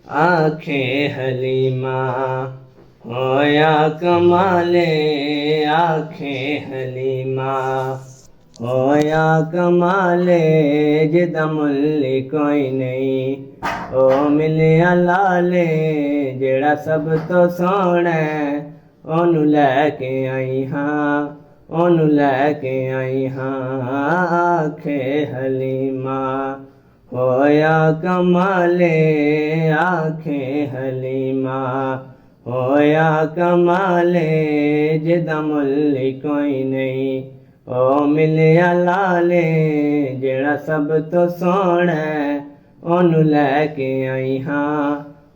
आखे हलीमा होया कमाले, आखे हलीमा होया कमाले, जिदा मुल्ल कोई नहीं। ओ मिलिया लाले जेड़ा सब तो सोहना, ओनू लैके आई हाँ, ओनू लैके आई हाँ। आखे हलीमा होया कमाले, आखे हलीमा होया कमाले, जिदा मुल्ल कोई नहीं। ओ मिलिया लाले जेड़ा सब तो सोहना, ओनू लैके आई हाँ,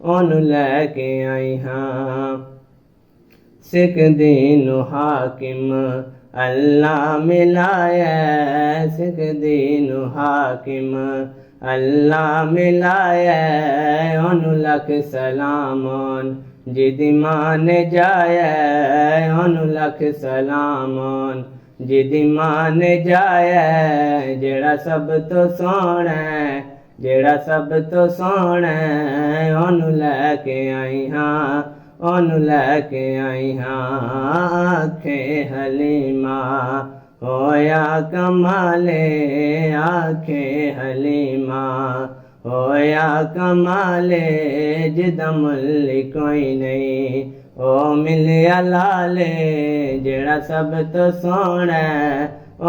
ओनू लैके आई हाँ। सिख दीनू हाकिम अल्लाह मिलाया, सिख दीनू हाकिम अल्लाह मिलाया, ओनू लख सलाम जिदी मान जाया, ओनू लख सलाम जिदी मान जाया। जेड़ा सब तो सोहना, जेड़ा सब तो सोहना, ओनू लैके आई हाँ, ओनू लैके आई हाँ। आखे हलीमा होया कमाले, आखे हलीमा होया कमाले, जिदा मुल्ल कोई नहीं। ओ मिलिया लाले जेड़ा सब तो सोहना,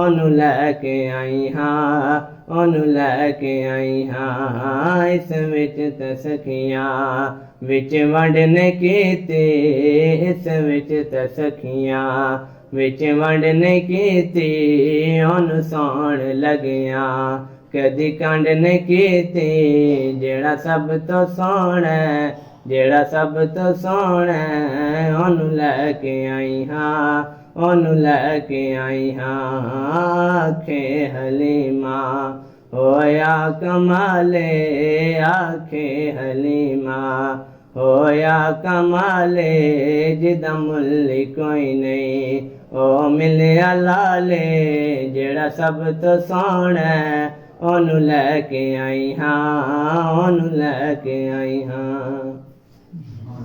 ओनू लैके आई हाँ, ओनू लैके आई हाँ। इस विच ते सखियां विच वंडने कीती, इस विच ते सखियां विच वंडने कीती, ओनू सोहण लगिया कदी कंड ने कीती। जेड़ा सब तो सोहना, जेड़ा सब तो सोहना, ओनू लैके आई हाँ, ओनू लैके आई हाँ। आखे हलीमा होया कमाले, आखे हलीमा होया कमाले, जिदा मुल्ल कोई नहीं। ओ मिलिया लाले जेड़ा सब तो सोहना, ओनू लैके आई हाँ, ओनू लैके आई हाँ।